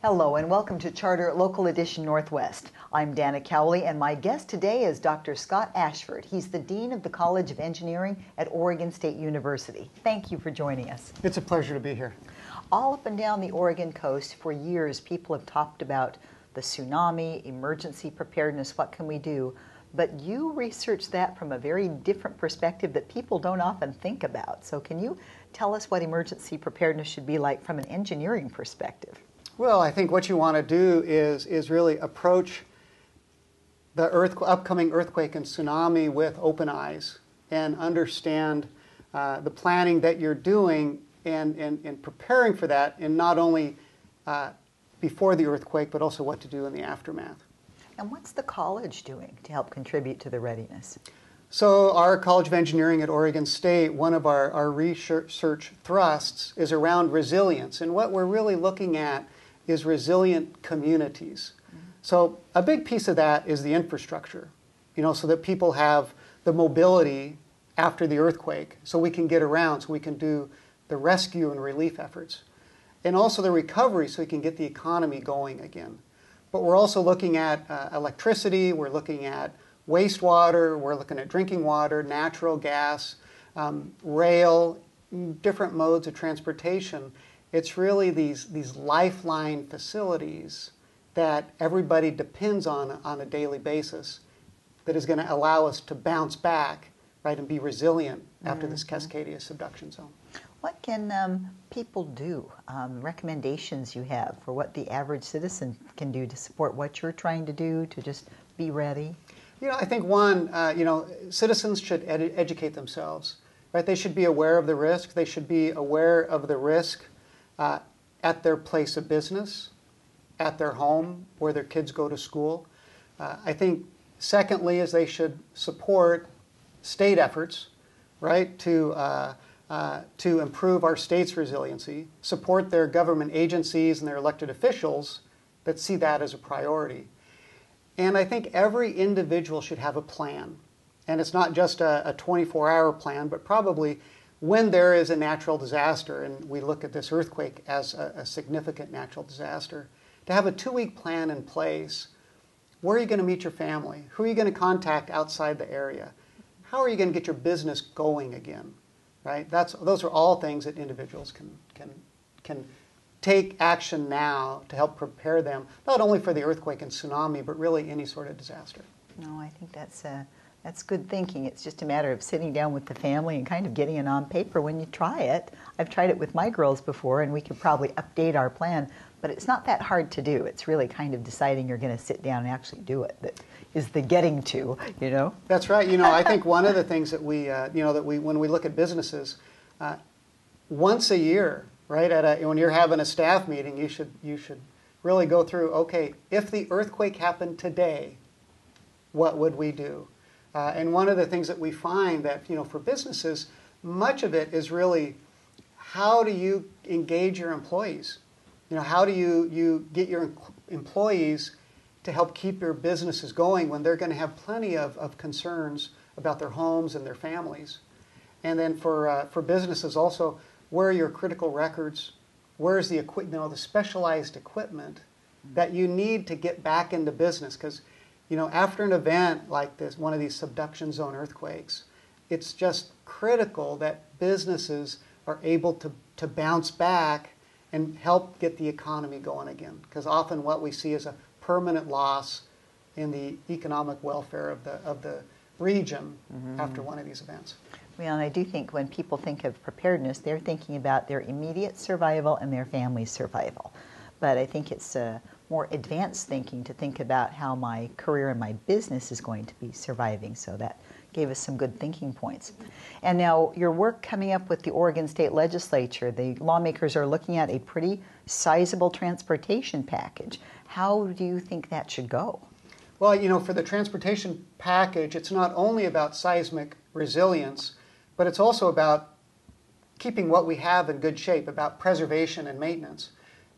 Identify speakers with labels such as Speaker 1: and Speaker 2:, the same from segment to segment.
Speaker 1: Hello and welcome to Charter Local Edition Northwest. I'm Dana Cowley and my guest today is Dr. Scott Ashford. He's the Dean of the College of Engineering at Oregon State University. Thank you for joining us.
Speaker 2: It's a pleasure to be here.
Speaker 1: All up and down the Oregon coast for years people have talked about the tsunami, emergency preparedness, what can we do? But you research that from a very different perspective that people don't often think about. So can you tell us what emergency preparedness should be like from an engineering perspective?
Speaker 2: Well, I think what you want to do is really approach the upcoming earthquake and tsunami with open eyes and understand the planning that you're doing and preparing for that, and not only before the earthquake, but also what to do in the aftermath.
Speaker 1: And what's the college doing to help contribute to the readiness?
Speaker 2: So our College of Engineering at Oregon State, one of our research thrusts is around resilience. And what we're really looking at is resilient communities. So a big piece of that is the infrastructure, so that people have the mobility after the earthquake, so we can get around, so we can do the rescue and relief efforts. And also the recovery, so we can get the economy going again. But we're also looking at electricity, we're looking at wastewater, we're looking at drinking water, natural gas, rail, different modes of transportation. It's really these lifeline facilities that everybody depends on a daily basis that is going to allow us to bounce back, right, and be resilient after this Cascadia subduction zone.
Speaker 1: What can people do? Recommendations you have for what the average citizen can do to support what you're trying to do, to just be ready?
Speaker 2: I think one, citizens should educate themselves, right? They should be aware of the risk. They should be aware of the risk at their place of business, at their home, where their kids go to school. I think, secondly, is they should support state efforts, right, to improve our state's resiliency, support their government agencies and their elected officials that see that as a priority. And I think every individual should have a plan. And it's not just a 24-hour plan, but probably when there is a natural disaster, and we look at this earthquake as a significant natural disaster, to have a 2-week plan in place. Where are you going to meet your family? Who are you going to contact outside the area? How are you going to get your business going again? Right? Those are all things that individuals can take action now to help prepare them, not only for the earthquake and tsunami, but really any sort of disaster.
Speaker 1: No, I think that's good thinking. It's just a matter of sitting down with the family and kind of getting it on paper when you try it. I've tried it with my girls before, and we could probably update our plan, but it's not that hard to do. It's really kind of deciding you're going to sit down and actually do it that is the getting to,
Speaker 2: That's right. I think one of the things that we, when we look at businesses, once a year, right, when you're having a staff meeting, you should really go through, okay, if the earthquake happened today, what would we do? And one of the things that we find that, for businesses, much of it is really how do you engage your employees? How do you get your employees to help keep your businesses going when they're going to have plenty of concerns about their homes and their families? And then for businesses also, where are your critical records? Where is the equipment, the specialized equipment that you need to get back into business? Because after an event like this, one of these subduction zone earthquakes, it's just critical that businesses are able to bounce back and help get the economy going again. Because often what we see is a permanent loss in the economic welfare of the region after one of these events.
Speaker 1: Well, and I do think when people think of preparedness, they're thinking about their immediate survival and their family's survival. But I think it's more advanced thinking to think about how my career and my business is going to be surviving. So that gave us some good thinking points. And now your work coming up with the Oregon State Legislature, the lawmakers are looking at a pretty sizable transportation package. How do you think that should go?
Speaker 2: Well, for the transportation package, it's not only about seismic resilience, but it's also about keeping what we have in good shape, about preservation and maintenance.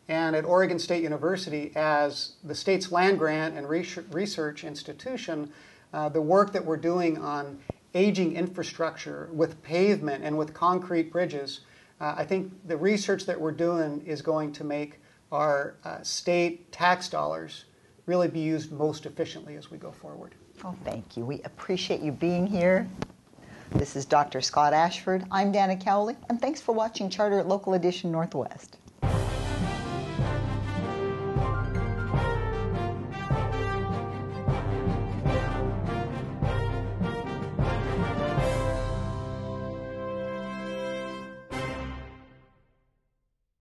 Speaker 2: And at Oregon State University, as the state's land grant and research institution, the work that we're doing on aging infrastructure with pavement and with concrete bridges, I think the research that we're doing is going to make our state tax dollars really be used most efficiently as we go forward.
Speaker 1: Oh, thank you. We appreciate you being here. This is Dr. Scott Ashford. I'm Dana Cowley, and thanks for watching Charter at Local Edition Northwest.